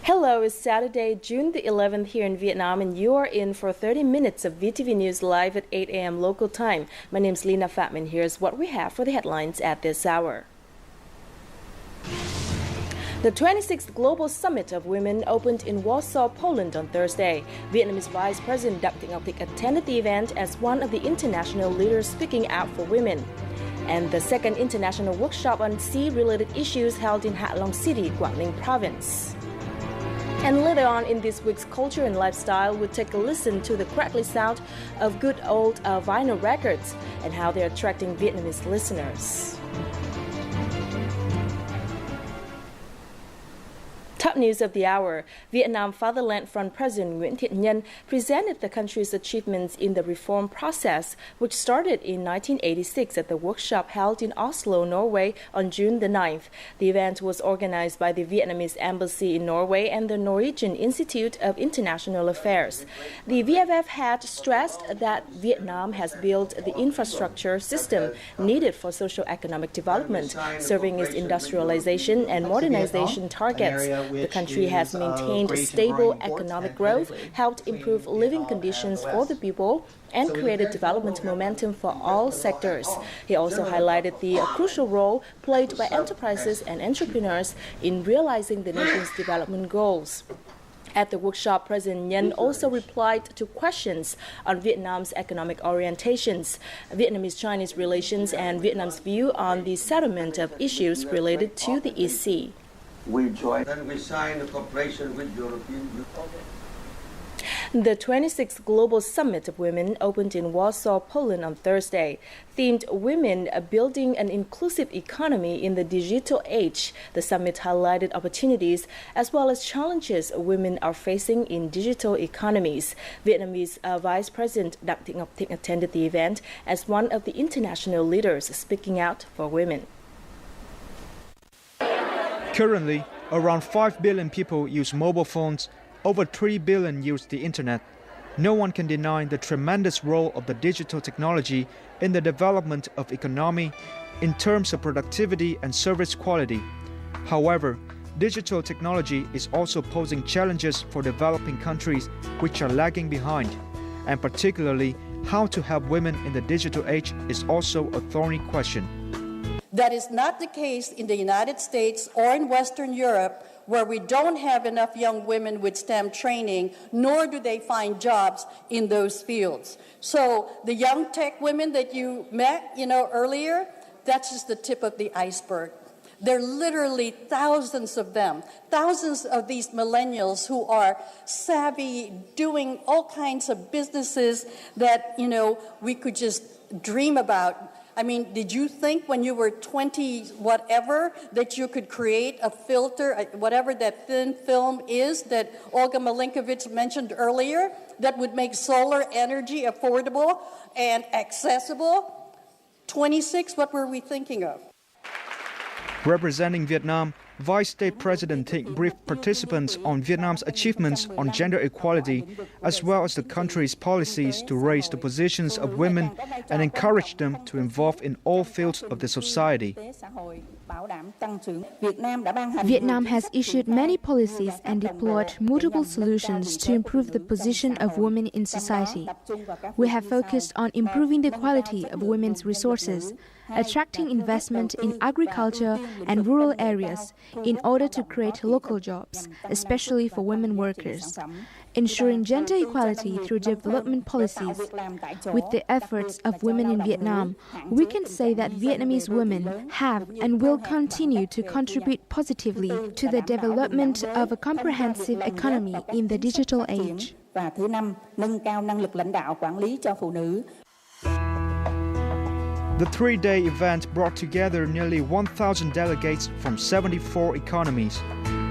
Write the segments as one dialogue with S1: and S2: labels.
S1: Hello, it's Saturday, June the 11th here in Vietnam, and you are in for 30 minutes of VTV News live at 8 a.m. local time. My name's Lena Fatman. Here's what we have for the headlines at this hour. The 26th Global Summit of Women opened in Warsaw, Poland on Thursday. Vietnamese Vice President Dr. Ngọc Thịnh attended the event as one of the international leaders speaking out for women. And the second international workshop on sea-related issues held in Hạ Long City, Quảng Ninh Province. And later on in this week's Culture and Lifestyle, we'll take a listen to the crackly sound of good old vinyl records and how they're attracting Vietnamese listeners. Top news of the hour. Vietnam Fatherland Front President Nguyễn Thiện Nhân presented the country's achievements in the reform process, which started in 1986 at the workshop held in Oslo, Norway on June the 9th. The event was organized by the Vietnamese Embassy in Norway and the Norwegian Institute of International Affairs. The VFF had stressed that Vietnam has built the infrastructure system needed for socio-economic development, serving its industrialization and modernization targets. The country has maintained stable economic growth, helped improve living conditions for the people, and created development momentum for all sectors. He also highlighted the crucial role played by enterprises and entrepreneurs in realizing the nation's development goals. At the workshop, President Nhân also replied to questions on Vietnam's economic orientations, Vietnamese-Chinese relations, and Vietnam's view on the settlement of issues related to the EC.
S2: We joined and we signed a cooperation with European Union.
S1: The 26th Global Summit of Women opened in Warsaw, Poland on Thursday. Themed Women Building an Inclusive Economy in the Digital Age, the summit highlighted opportunities as well as challenges women are facing in digital economies. Vietnamese Vice President Dr. Ngọc Thịnh attended the event as one of the international leaders speaking out for women.
S3: Currently, around 5 billion people use mobile phones, over 3 billion use the internet. No one can deny the tremendous role of the digital technology in the development of economy in terms of productivity and service quality. However, digital technology is also posing challenges for developing countries which are lagging behind, and particularly how to help women in the digital age is also a thorny question.
S4: That is not the case in the United States or in Western Europe, where we don't have enough young women with STEM training, nor do they find jobs in those fields. So the young tech women that you met, earlier, that's just the tip of the iceberg. There are literally thousands of them, thousands of these millennials who are savvy, doing all kinds of businesses that, we could just dream about. I mean, did you think when you were 20 whatever that you could create a filter, whatever that thin film is that Olga Malinkovich mentioned earlier, that would make solar energy affordable and accessible? 26, what were we thinking of?
S3: Representing Vietnam, Vice State President Thịnh briefed participants on Vietnam's achievements on gender equality, as well as the country's policies to raise the positions of women and encourage them to involve in all fields of the society.
S5: Vietnam has issued many policies and deployed multiple solutions to improve the position of women in society. We have focused on improving the quality of women's resources, attracting investment in agriculture and rural areas in order to create local jobs, especially for women workers, ensuring gender equality through development policies. With the efforts of women in Vietnam, we can say that Vietnamese women have and will continue to contribute positively to the development of a comprehensive economy in the digital age.
S3: The three-day event brought together nearly 1,000 delegates from 74 economies.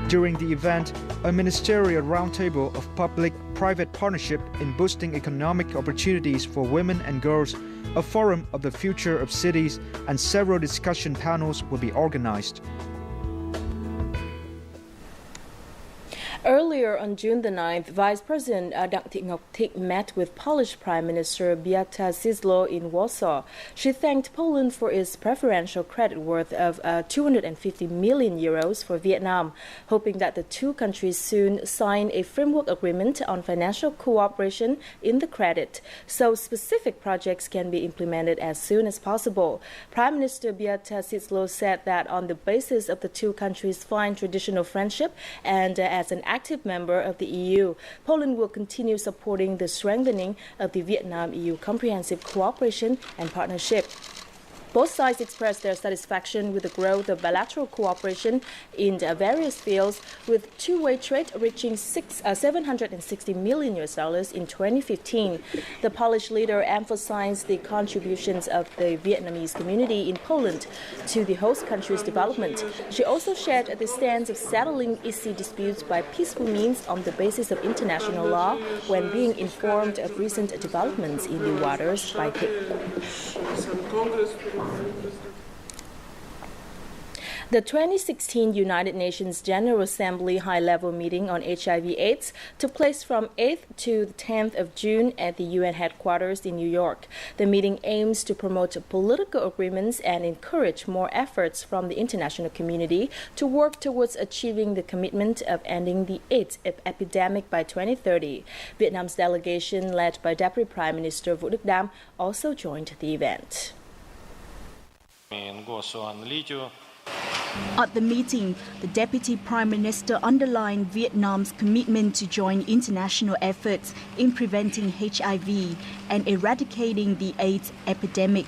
S3: During the event, a ministerial roundtable of public-private partnership in boosting economic opportunities for women and girls, a forum of the future of cities, and several discussion panels will be organized.
S1: Earlier on June the 9th, Vice President Đặng Thị Ngọc Thịnh met with Polish Prime Minister Beata Szydło in Warsaw. She thanked Poland for its preferential credit worth of 250 million euros for Vietnam, hoping that the two countries soon sign a framework agreement on financial cooperation in the credit, so specific projects can be implemented as soon as possible. Prime Minister Beata Szydło said that on the basis of the two countries' fine traditional friendship and as an active member of the EU, Poland will continue supporting the strengthening of the Vietnam-EU comprehensive cooperation and partnership. Both sides expressed their satisfaction with the growth of bilateral cooperation in various fields, with two-way trade reaching $760 million in 2015. The Polish leader emphasized the contributions of the Vietnamese community in Poland to the host country's development. She also shared the stance of settling issue disputes by peaceful means on the basis of international law when being informed of recent developments in the waters by The 2016 United Nations General Assembly high-level meeting on HIV/AIDS took place from 8th to the 10th of June at the UN headquarters in New York. The meeting aims to promote political agreements and encourage more efforts from the international community to work towards achieving the commitment of ending the AIDS epidemic by 2030. Vietnam's delegation, led by Deputy Prime Minister Vũ Đức Đam, also joined the event.
S6: At the meeting, the Deputy Prime Minister underlined Vietnam's commitment to join international efforts in preventing HIV and eradicating the AIDS epidemic.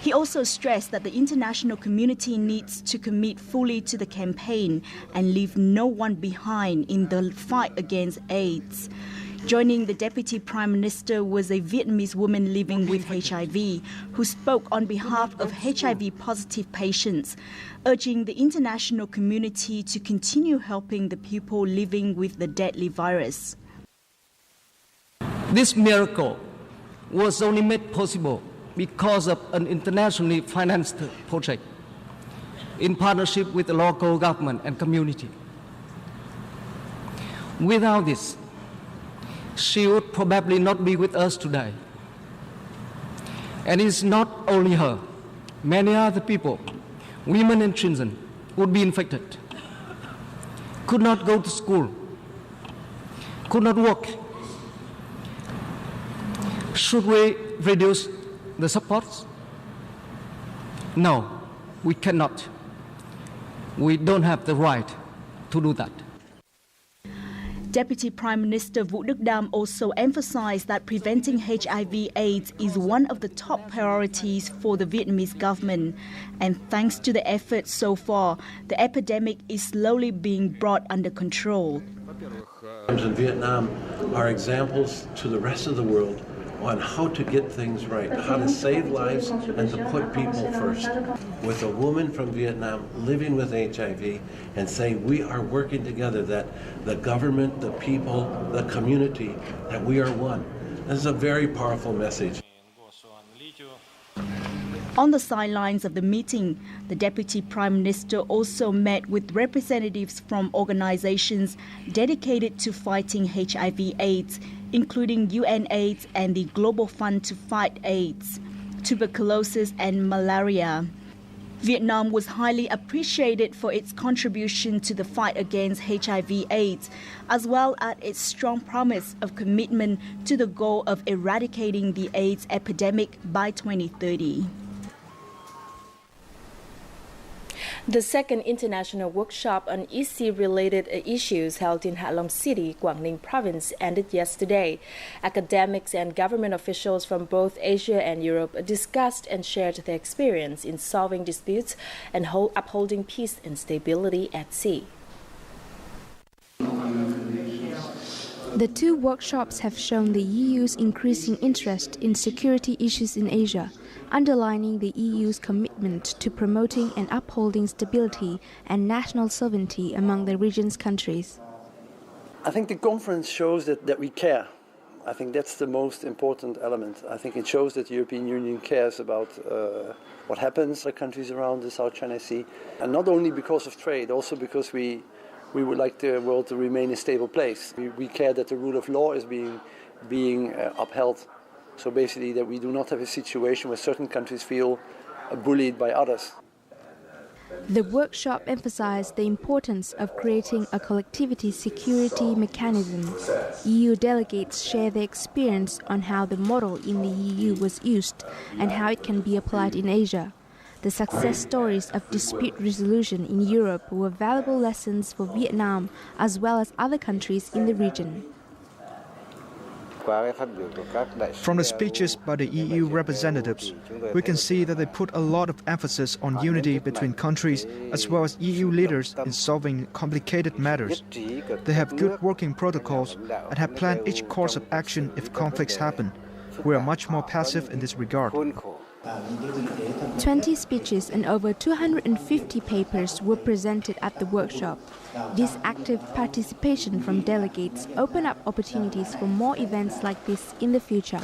S6: He also stressed that the international community needs to commit fully to the campaign and leave no one behind in the fight against AIDS. Joining the Deputy Prime Minister was a Vietnamese woman living with HIV who spoke on behalf of HIV-positive patients, urging the international community to continue helping the people living with the deadly virus.
S7: This miracle was only made possible because of an internationally financed project in partnership with the local government and community. Without this, she would probably not be with us today. And it's not only her. Many other people, women and children, would be infected, could not go to school, could not work. Should we reduce the supports? No, we cannot. We don't have the right to do that.
S6: Deputy Prime Minister Vũ Đức Đam also emphasized that preventing HIV/AIDS is one of the top priorities for the Vietnamese government. And thanks to the efforts so far, the epidemic is slowly being brought under control.
S8: In Vietnam are examples to the rest of the world on how to get things right, how to save lives and to put people first. With a woman from Vietnam living with HIV and saying we are working together, that the government, the people, the community, that we are one. This is a very powerful message.
S6: On the sidelines of the meeting, the Deputy Prime Minister also met with representatives from organizations dedicated to fighting HIV/AIDS, including UNAIDS and the Global Fund to Fight AIDS, tuberculosis and malaria. Vietnam was highly appreciated for its contribution to the fight against HIV/AIDS, as well as its strong promise of commitment to the goal of eradicating the AIDS epidemic by 2030.
S1: The second international workshop on EC-related issues held in Ha Long City, Quảng Ninh Province, ended yesterday. Academics and government officials from both Asia and Europe discussed and shared their experience in solving disputes and upholding peace and stability at sea.
S5: The two workshops have shown the EU's increasing interest in security issues in Asia, underlining the EU's commitment to promoting and upholding stability and national sovereignty among the region's countries.
S9: I think the conference shows that we care. I think that's the most important element. I think it shows that the European Union cares about what happens in the countries around the South China Sea, and not only because of trade, also because we we would like the world to remain a stable place. We care that the rule of law is being upheld. So basically that we do not have a situation where certain countries feel bullied by others.
S5: The workshop emphasized the importance of creating a collectivity security mechanism. EU delegates share their experience on how the model in the EU was used and how it can be applied in Asia. The success stories of dispute resolution in Europe were valuable lessons for Vietnam as well as other countries in the region.
S3: From the speeches by the EU representatives, we can see that they put a lot of emphasis on unity between countries as well as EU leaders in solving complicated matters. They have good working protocols and have planned each course of action if conflicts happen. We are much more passive in this regard.
S5: 20 speeches and over 250 papers were presented at the workshop. This active participation from delegates opened up opportunities for more events like this in the future.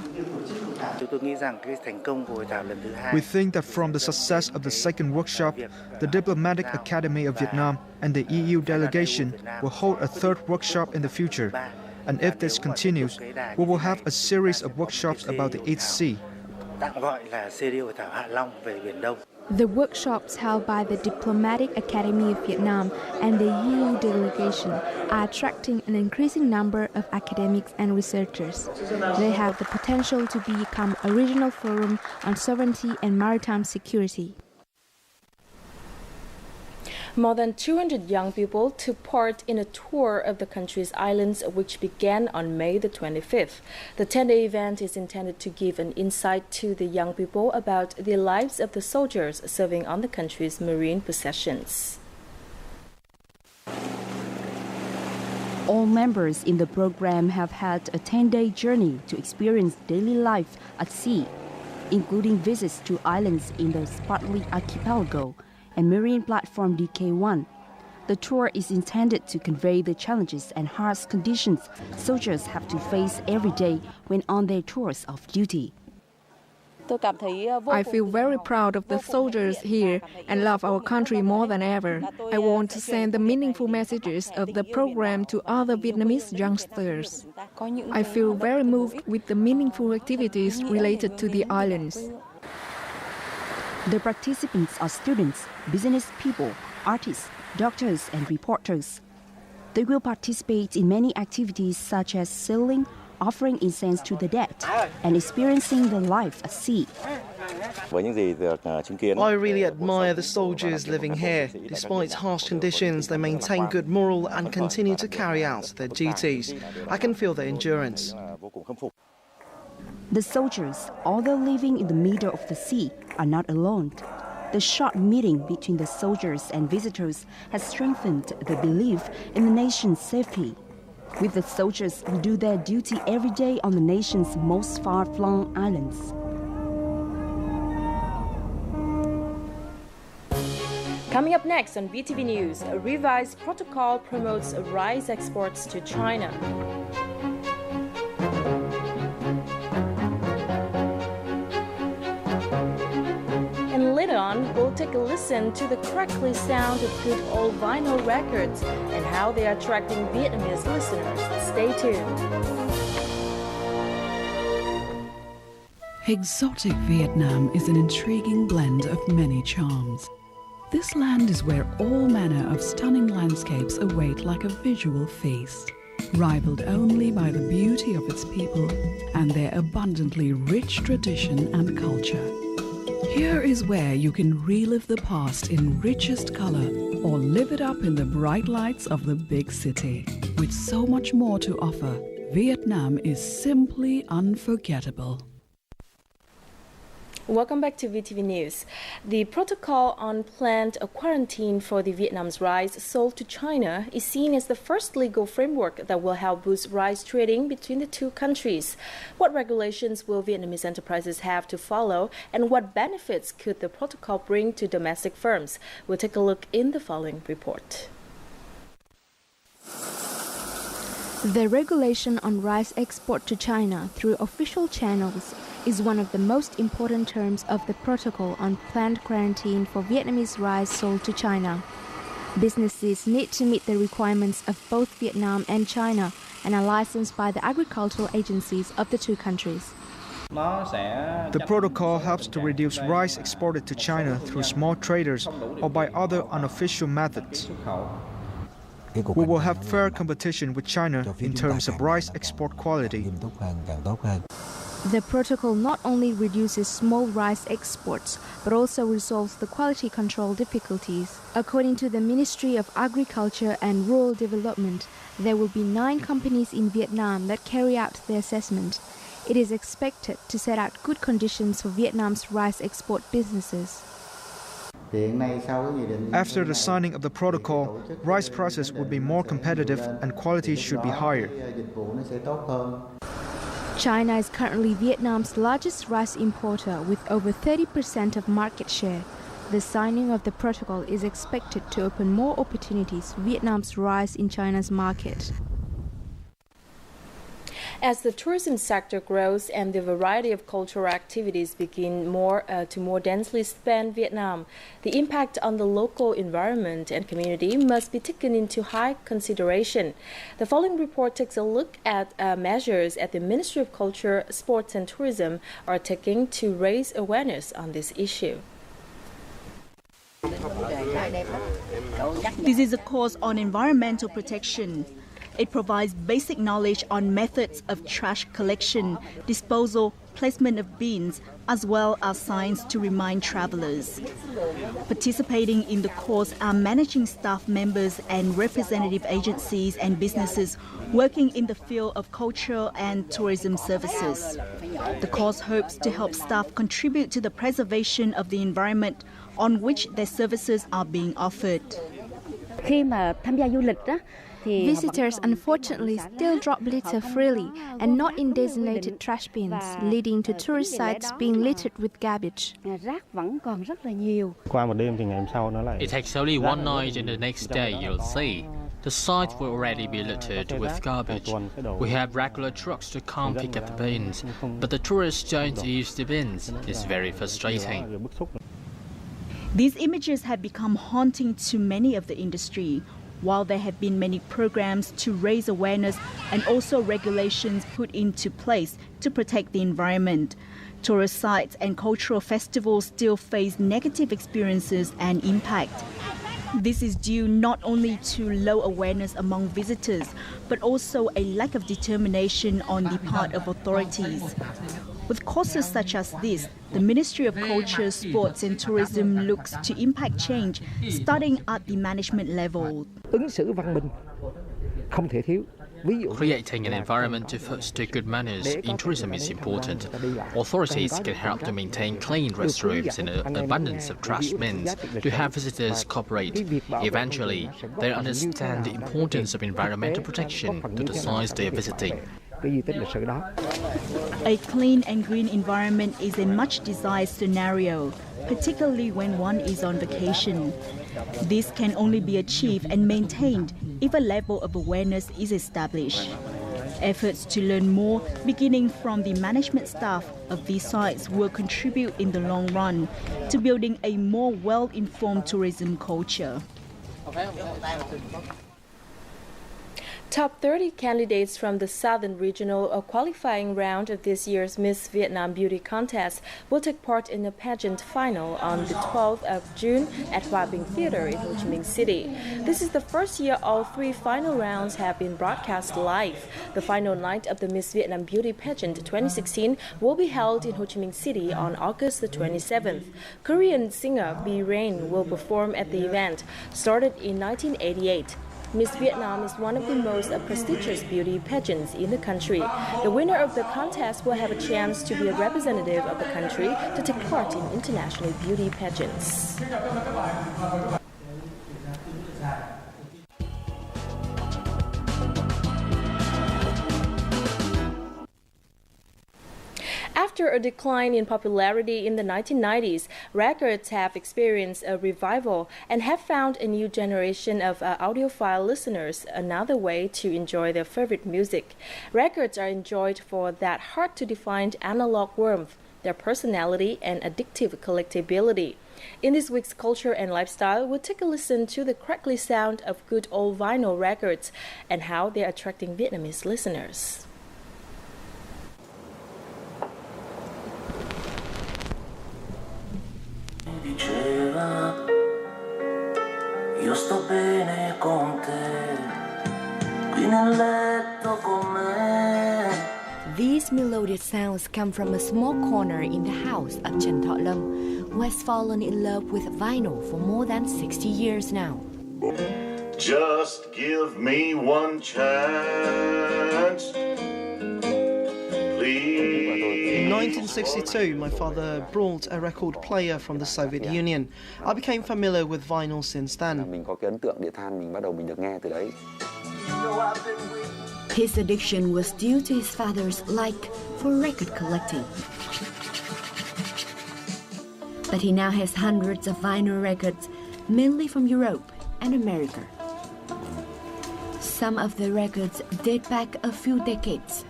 S3: We think that from the success of the second workshop, the Diplomatic Academy of Vietnam and the EU delegation will hold a third workshop in the future. And if this continues, we will have a series of workshops about the 8th Sea.
S5: The workshops held by the Diplomatic Academy of Vietnam and the EU delegation are attracting an increasing number of academics and researchers. They have the potential to become a regional forum on sovereignty and maritime security.
S1: More than 200 young people took part in a tour of the country's islands, which began on May the 25th. The 10-day event is intended to give an insight to the young people about the lives of the soldiers serving on the country's marine possessions.
S10: All members in the program have had a 10-day journey to experience daily life at sea, including visits to islands in the Spratly Archipelago and marine platform DK1. The tour is intended to convey the challenges and harsh conditions soldiers have to face every day when on their tours of duty.
S11: I feel very proud of the soldiers here and love our country more than ever. I want to send the meaningful messages of the program to other Vietnamese youngsters. I feel very moved with the meaningful activities related to the islands.
S10: The participants are students, business people, artists, doctors and reporters. They will participate in many activities such as sailing, offering incense to the dead, and experiencing the life at sea.
S12: I really admire the soldiers living here. Despite harsh conditions, they maintain good morale and continue to carry out their duties. I can feel their endurance.
S10: The soldiers, although living in the middle of the sea, are not alone. The short meeting between the soldiers and visitors has strengthened the belief in the nation's safety. With the soldiers who do their duty every day on the nation's most far-flung islands.
S1: Coming up next on VTV News, a revised protocol promotes rice exports to China. And later on, we'll take a listen to the crackly sound of good old vinyl records and how they are attracting Vietnamese listeners. Stay tuned.
S13: Exotic Vietnam is an intriguing blend of many charms. This land is where all manner of stunning landscapes await like a visual feast, rivaled only by the beauty of its people and their abundantly rich tradition and culture. Here is where you can relive the past in richest color or live it up in the bright lights of the big city. With so much more to offer, Vietnam is simply unforgettable.
S1: Welcome back to VTV News. The protocol on planned quarantine for the Vietnam's rice sold to China is seen as the first legal framework that will help boost rice trading between the two countries. What regulations will Vietnamese enterprises have to follow, and what benefits could the protocol bring to domestic firms? We'll take a look in the following report.
S5: The regulation on rice export to China through official channels is one of the most important terms of the protocol on planned quarantine for Vietnamese rice sold to China. Businesses need to meet the requirements of both Vietnam and China and are licensed by the agricultural agencies of the two countries.
S3: The protocol helps to reduce rice exported to China through small traders or by other unofficial methods. We will have fair competition with China in terms of rice export quality.
S5: The protocol not only reduces small rice exports, but also resolves the quality control difficulties. According to the Ministry of Agriculture and Rural Development, there will be 9 companies in Vietnam that carry out the assessment. It is expected to set out good conditions for Vietnam's rice export businesses.
S3: After the signing of the protocol, rice prices would be more competitive and quality should be higher.
S5: China is currently Vietnam's largest rice importer with over 30% of market share. The signing of the protocol is expected to open more opportunities for Vietnam's rice in China's market.
S1: As the tourism sector grows and the variety of cultural activities begin to more densely span Vietnam, the impact on the local environment and community must be taken into high consideration. The following report takes a look at measures that the Ministry of Culture, Sports and Tourism are taking to raise awareness on this issue.
S6: This is a course on environmental protection. It provides basic knowledge on methods of trash collection, disposal, placement of bins, as well as signs to remind travelers. Participating in the course are managing staff members and representative agencies and businesses working in the field of culture and tourism services. The course hopes to help staff contribute to the preservation of the environment on which their services are being offered.
S5: Visitors unfortunately still drop litter freely and not in designated trash bins, leading to tourist sites being littered with garbage.
S14: It takes only one night and the next day you'll see. The site will already be littered with garbage. We have regular trucks to come pick up the bins, but the tourists don't use the bins. It's very frustrating.
S6: These images have become haunting to many of the industry. While there have been many programs to raise awareness and also regulations put into place to protect the environment, tourist sites and cultural festivals still face negative experiences and impact. This is due not only to low awareness among visitors, but also a lack of determination on the part of authorities. With courses such as this, the Ministry of Culture, Sports and Tourism looks to impact change starting at the management level.
S14: Creating an environment to foster good manners in tourism is important. Authorities can help to maintain clean restrooms and an abundance of trash bins to have visitors cooperate. Eventually, they understand the importance of environmental protection to the sites they are visiting.
S6: A clean and green environment is a much desired scenario, particularly when one is on vacation. This can only be achieved and maintained if a level of awareness is established. Efforts to learn more, beginning from the management staff of these sites, will contribute in the long run to building a more well-informed tourism culture.
S1: Top 30 candidates from the Southern Regional qualifying round of this year's Miss Vietnam Beauty Contest will take part in the pageant final on the 12th of June at Hoa Binh Theatre in Ho Chi Minh City. This is the first year all 3 final rounds have been broadcast live. The final night of the Miss Vietnam Beauty Pageant 2016 will be held in Ho Chi Minh City on August the 27th. Korean singer B. Rain will perform at the event, started in 1988. Miss Vietnam is one of the most prestigious beauty pageants in the country. The winner of the contest will have a chance to be a representative of the country to take part in international beauty pageants. After a decline in popularity in the 1990s, records have experienced a revival and have found a new generation of audiophile listeners another way to enjoy their favorite music. Records are enjoyed for that hard-to-define analog warmth, their personality and addictive collectability. In this week's Culture and Lifestyle, we'll take a listen to the crackly sound of good old vinyl records and how they're attracting Vietnamese listeners.
S15: Io sto bene con te, qui nel letto con me.
S16: These melodious sounds come from a small corner in the house of Trần Thọ Lâm, who has fallen in love with vinyl for more than 60 years now.
S15: Just give me one chance, please.
S12: In 1962, my father brought a record player from the Soviet Union. I became familiar with vinyl since then.
S16: His addiction was due to his father's like for record collecting. But he now has hundreds of vinyl records, mainly from Europe and America. Some of the records date back a few decades.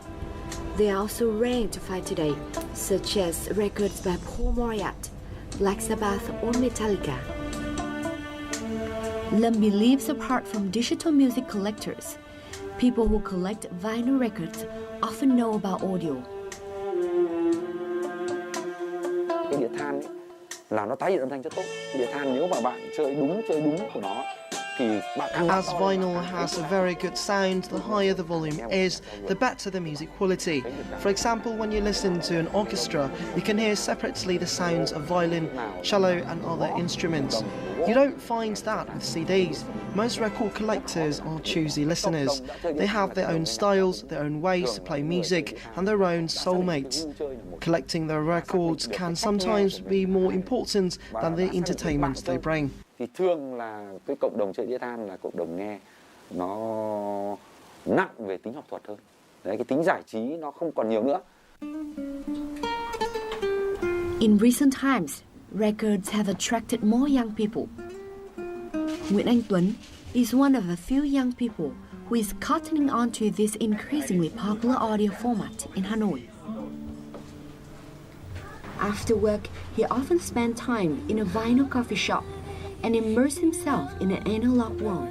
S16: They are also rare to find today, such as records by Paul Moriarty, Black Sabbath or Metallica. Lâm believes apart from digital music collectors, people who collect vinyl records often know about audio.
S17: Cái đĩa than ấy, là nó tái hiện âm thanh rất tốt. Đĩa than nếu mà bạn chơi đúng của nó.
S12: As vinyl has a very good sound, the higher the volume is, the better the music quality. For example, when you listen to an orchestra, you can hear separately the sounds of violin, cello and other instruments. You don't find that with CDs. Most record collectors are choosy listeners. They have their own styles, their own ways to play music and their own soulmates. Collecting their records can sometimes be more important than the entertainment they bring.
S17: Thì thường là cái cộng đồng chơi đĩa than là cộng đồng nghe nó nặng về tính học thuật hơn. Đấy, cái tính giải trí nó không còn nhiều nữa.
S16: In recent times, records have attracted more young people. Nguyễn Anh Tuấn is one of a few young people who is cottoning on to this increasingly popular audio format in Hanoi. After work, he often spends time in a vinyl coffee shop and immerse himself in an analog world.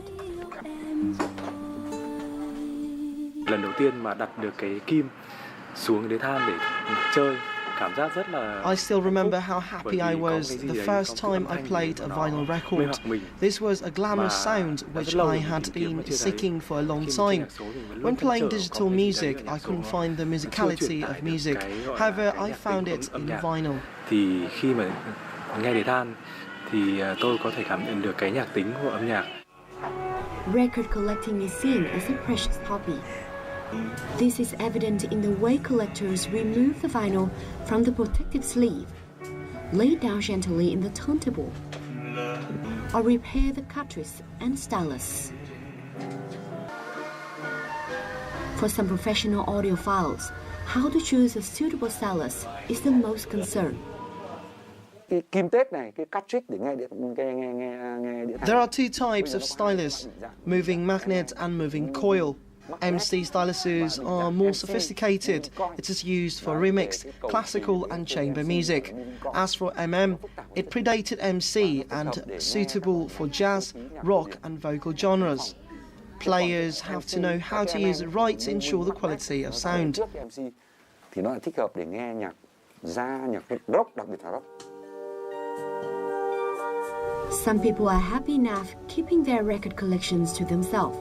S18: Lần đầu tiên mà đặt được cái kim xuống đĩa than để chơi, cảm giác rất là.
S12: I still remember how happy I was the first time I played a vinyl record. This was a glamorous sound which I had been seeking for a long time. When playing digital music, I couldn't find the musicality of music. However, I found it in vinyl.
S18: Thì khi mà nghe đĩa than thì tôi có thể cảm nhận được cái nhạc tính của âm nhạc.
S16: Record collecting is seen as a precious hobby. This is evident in the way collectors remove the vinyl from the protective sleeve, lay it down gently in the turntable, or repair the cartridge and stylus. For some professional audiophiles, how to choose a suitable stylus is the most concern.
S17: Cái kim tết này, cái cartridge để nghe đĩa than.
S12: There are two types of stylus, moving magnet and moving coil. MC styluses are more sophisticated. It is used for remixed, classical and chamber music. As for it predated MC and suitable for jazz, rock and vocal genres. Players have to know how to use it right to ensure the quality of sound.
S17: Thì nó là thích hợp để nghe nhạc jazz, nhạc rock, đặc biệt là rock.
S16: Some people are happy enough keeping their record collections to themselves.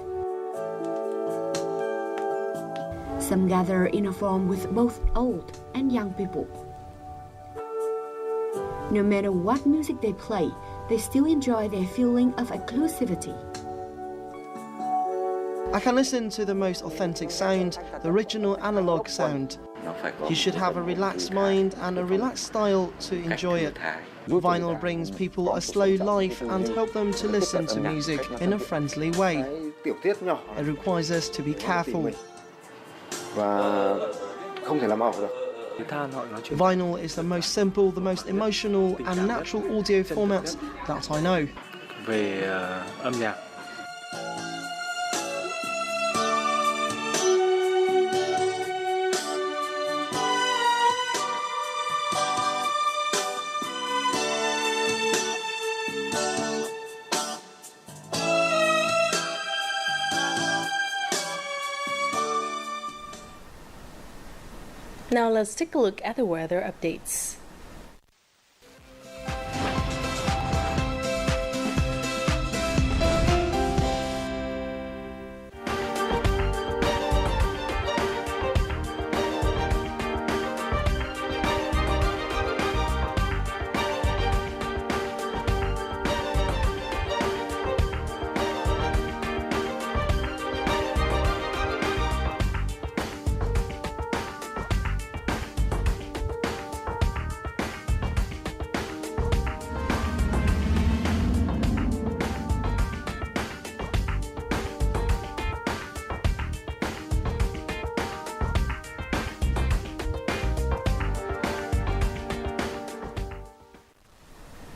S16: Some gather in a forum with both old and young people. No matter what music they play, they still enjoy their feeling of exclusivity.
S12: I can listen to the most authentic sound, the original analog sound. You should have a relaxed mind and a relaxed style to enjoy it. Vinyl brings people a slow life and help them to listen to music in a friendly way. It requires us to be careful. Vinyl is the most simple, the most emotional and natural audio format that I know.
S18: Về âm nhạc.
S1: Now let's take a look at the weather updates.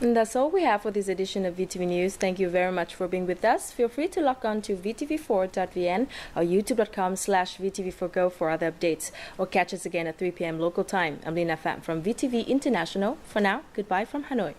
S1: And that's all we have for this edition of VTV News. Thank you very much for being with us. Feel free to log on to vtv4.vn or youtube.com/vtv4go for other updates, or catch us again at 3 p.m. local time. I'm Lina Pham from VTV International. For now, goodbye from Hanoi.